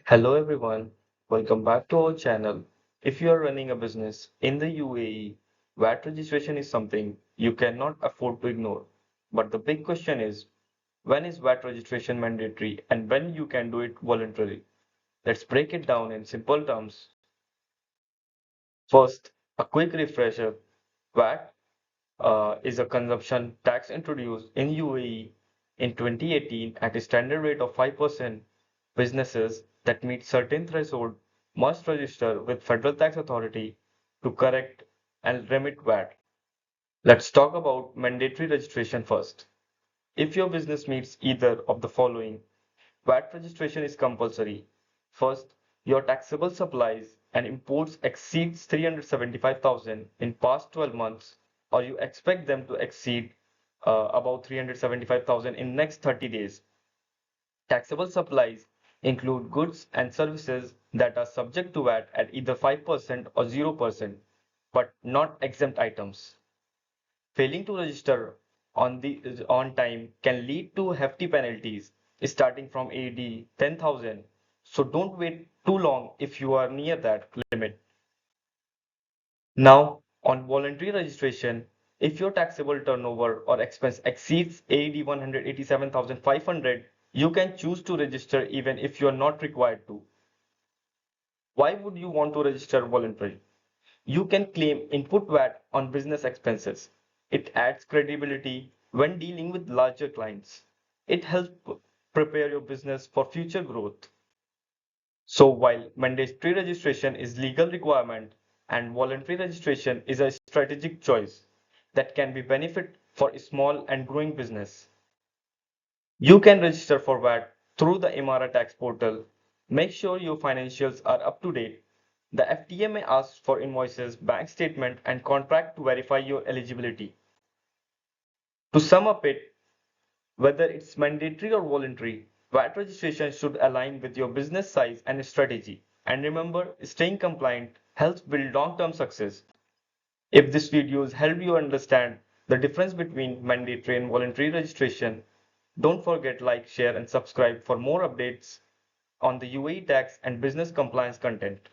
Hello everyone, welcome back to our channel. If you are running a business in the UAE, VAT registration is something you cannot afford to ignore. But the big question is, when is VAT registration mandatory and when you can do it voluntarily? Let's break it down in simple terms. First, a quick refresher. VAT is a consumption tax introduced in UAE in 2018 at a standard rate of 5%. Businesses that meet certain threshold must register with Federal Tax Authority to correct and remit VAT. Let's talk about mandatory registration first. If your business meets either of the following, VAT registration is compulsory. First, your taxable supplies and imports exceeds 375,000 in past 12 months, or you expect them to exceed about 375,000 in next 30 days. Taxable supplies include goods and services that are subject to VAT at either 5% or 0%, but not exempt items. Failing to register on time can lead to hefty penalties starting from AD 10,000. So don't wait too long if you are near that limit. Now, on voluntary registration, if your taxable turnover or expense exceeds AD 187,500, you can choose to register even if you are not required to. Why would you want to register voluntarily? You can claim input VAT on business expenses. It adds credibility when dealing with larger clients. It helps prepare your business for future growth. So while mandatory registration is legal requirement and voluntary registration is a strategic choice that can be benefit for a small and growing business. You can register for VAT through the Imara tax portal. Make sure your financials are up to date. The FTA may ask for invoices, bank statement, and contract to verify your eligibility. To sum up it, whether it's mandatory or voluntary, VAT registration should align with your business size and strategy. And remember, staying compliant helps build long-term success. If this video has helped you understand the difference between mandatory and voluntary registration, don't forget like, share and subscribe for more updates on the UAE tax and business compliance content.